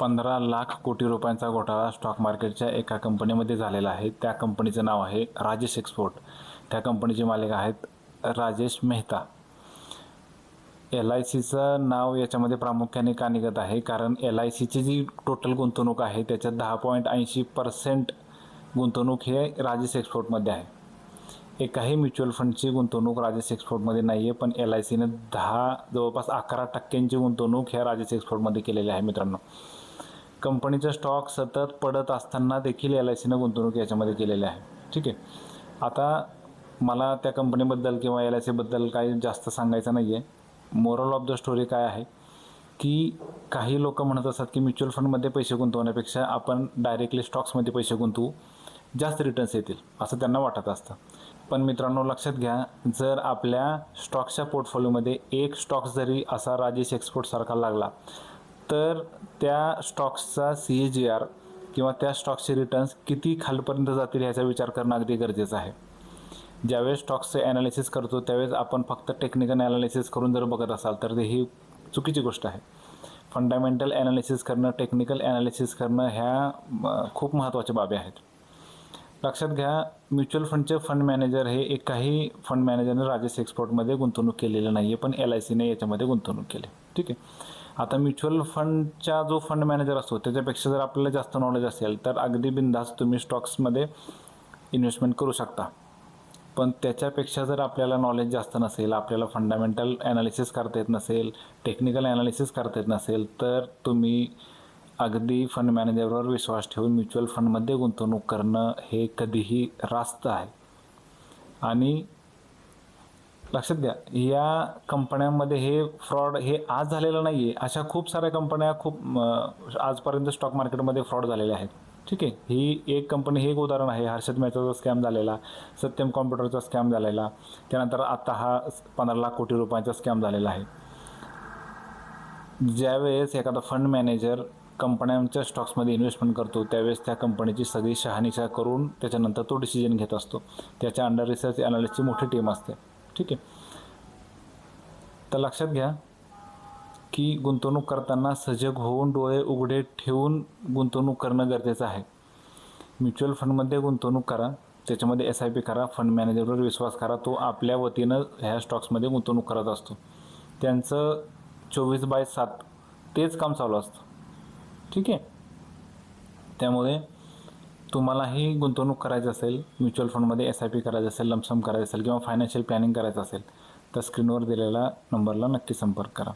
15 लाख कोटी रुपयांचा घोटाळा स्टॉक मार्केटच्या एका कंपनीमध्ये झालेला आहे। त्या कंपनीचं नाव आहे राजेश एक्सपोर्ट। त्या कंपनीचे मालक आहेत राजेश मेहता। LICचं नाव याच्यामध्ये प्रामुख्याने का निघत आहे, कारण LICची जी टोटल गुंतवणूक आहे त्याच्यात 10.80% गुंतवणूक हे राजेश एक्सपोर्टमध्ये आहे। एकाही म्युच्युअल फंडची गुंतवणूक राजेश एक्सपोर्टमध्ये नाही आहे, पण LICने जवळपास 11% गुंतवणूक ह्या राजेश एक्सपोर्टमध्ये केलेली आहे। मित्रांनो, कंपनीचा स्टॉक सतत पडत असताना देखील LICने गुंतवणूक याच्यामध्ये केलेली आहे। ठीक आहे, आता मला त्या कंपनीबद्दल किंवा LICबद्दल काही जास्त सांगायचं नाही आहे। मोरल ऑफ द स्टोरी काय आहे की काही लोक म्हणत असतात की म्युच्युअल फंडमध्ये पैसे गुंतवण्यापेक्षा आपण डायरेक्टली स्टॉक्समध्ये पैसे गुंतवू, जास्त रिटर्न्स येतील असं त्यांना वाटत असतं। पण मित्रांनो, लक्षात घ्या, जर आपल्या स्टॉक्सच्या पोर्टफोलिओमध्ये एक स्टॉक जरी असा राजेश एक्सपोर्टसारखा लागला तर त्या स्टॉक्सचा CAGR किंवा त्या स्टॉक्सचे रिटर्न्स किती खालपर्यंत जातील ह्याचा विचार करणं अगदी गरजेचं आहे। ज्यावेळेस स्टॉक्सचे ॲनालिसिस करतो त्यावेळेस आपण फक्त टेक्निकल ॲनालिसिस करून जर बघत असाल तर ही चुकीची गोष्ट आहे। फंडामेंटल ॲनालिसिस करणं, टेक्निकल ॲनालिसिस करणं ह्या खूप महत्त्वाच्या बाबी आहेत। लक्षात घ्या, म्युच्युअल फंडचे फंड मॅनेजर हे एकाही फंड मॅनेजरने राजेश एक्सपोर्टमध्ये गुंतवणूक केलेलं नाही आहे, पण LICने याच्यामध्ये गुंतवणूक केली। ठीक आहे, आता म्युच्युअल फंडचा जो फंड मॅनेजर असतो त्याच्यापेक्षा जर आपल्याला जास्त नॉलेज असेल तर अगदी बिनधास्त तुम्ही स्टॉक्समध्ये इन्व्हेस्टमेंट करू शकता। पण त्याच्यापेक्षा जर आपल्याला नॉलेज जास्त नसेल, आपल्याला फंडामेंटल ॲनालिसिस करता येत नसेल, टेक्निकल ॲनालिसिस करता येत नसेल, तर तुम्ही अगदी फंड मॅनेजरवर विश्वास ठेवून म्युच्युअल फंडमध्ये गुंतवणूक करणं हे कधीही रास्त आहे। आणि लक्षात घ्या, या कंपन्यांमध्ये हे फ्रॉड हे आज झालेलं नाही आहे, अशा खूप साऱ्या कंपन्या आजपर्यंत स्टॉक मार्केटमध्ये फ्रॉड झालेल्या आहेत। ठीक आहे, ही एक कंपनी, हे एक उदाहरण आहे। हर्षद मेहताचा स्कॅम झालेला, सत्यम कॉम्प्युटरचा स्कॅम झालेला, त्यानंतर आता हा 15 लाख कोटी रुपयांचा स्कॅम झालेला आहे। ज्यावेळेस एखादा फंड मॅनेजर कंपन्यांच्या स्टॉक्समध्ये इन्व्हेस्टमेंट करतो त्यावेळेस त्या कंपनीची सगळी शहानिशा करून त्याच्यानंतर तो डिसिजन घेत असतो। त्याच्या अंडर रिसर्च ॲनालिस्टची मोठी टीम असते। ठीक आहे, तर लक्षात घ्या की गुंतवणूक करताना सजग होऊन, डोळे उघडे ठेवून गुंतवणूक करणं गरजेचं आहे। म्युच्युअल फंडमध्ये गुंतवणूक करा, त्याच्यामध्ये SIP करा, फंड मॅनेजरवर विश्वास करा, तो आपल्या वतीनं ह्या स्टॉक्समध्ये गुंतवणूक करत असतो। त्यांचं 24/7 तेच काम चालू असतं। ठीक आहे, त्यामुळे तुम्हालाही गुंतवणूक करायची असेल, म्युच्युअल फंडमध्ये SIP करायचं असेल, लमसम करायचं असेल किंवा फायनान्शियल प्लॅनिंग करायचं असेल तर स्क्रीनवर दिलेल्या नंबरला नक्की संपर्क करा।